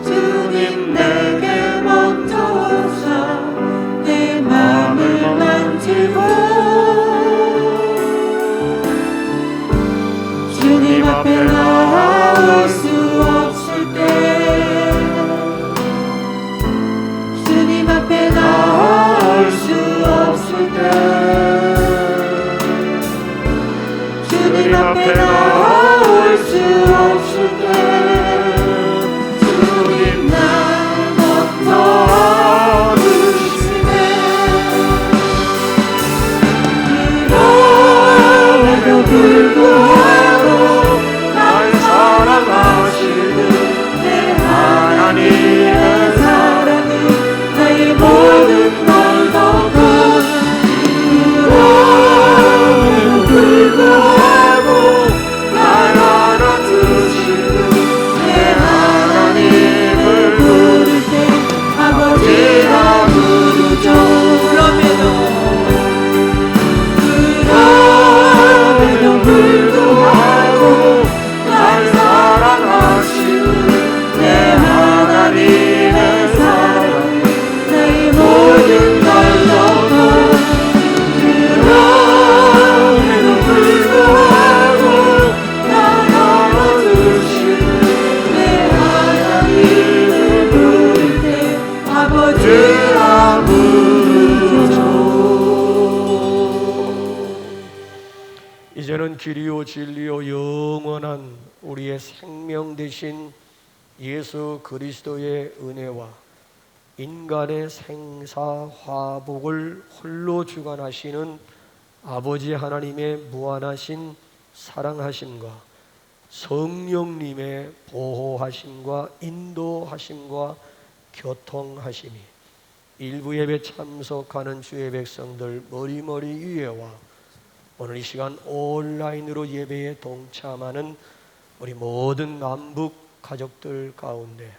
주님 내게 먼저 오셔 내 마음을 만지고 주님 앞에 나올 수 없을 때 주님 앞에 나올 수 없을 때 주님 앞에 나올 수 없을 때 주님 날 먼저 부르시네. 그럼에도 불구하고 날 사랑하시는 내 하나님의 사랑은 나의 모든 걸 덮고 그럼에도 불구하고 날 알아주시는 내 하나님을 부를 때 아버지라 부르죠. 그럼에도 불구하고 날 사랑하시는 내 하나님의 사랑 나의 모든 걸 덮고 그럼에도 불구하고 날 알아주시는 내 하나님을 부를 때 아버지라 부르죠. 이제는 길이요 진리요 영원한 우리의 생명 되신 예수 그리스도의 은혜와 인간의 생사화복을 홀로 주관하시는 아버지 하나님의 무한하신 사랑하심과 성령님의 보호하심과 인도하심과 교통하심이 일부 예배 참석하는 주의 백성들 머리머리 위에와 오늘 이 시간 온라인으로 예배에 동참하는 우리 모든 남북 가족들 가운데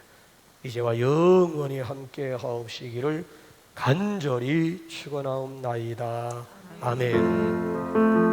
이제와 영원히 함께 하옵시기를 간절히 축원하옵나이다. 아멘.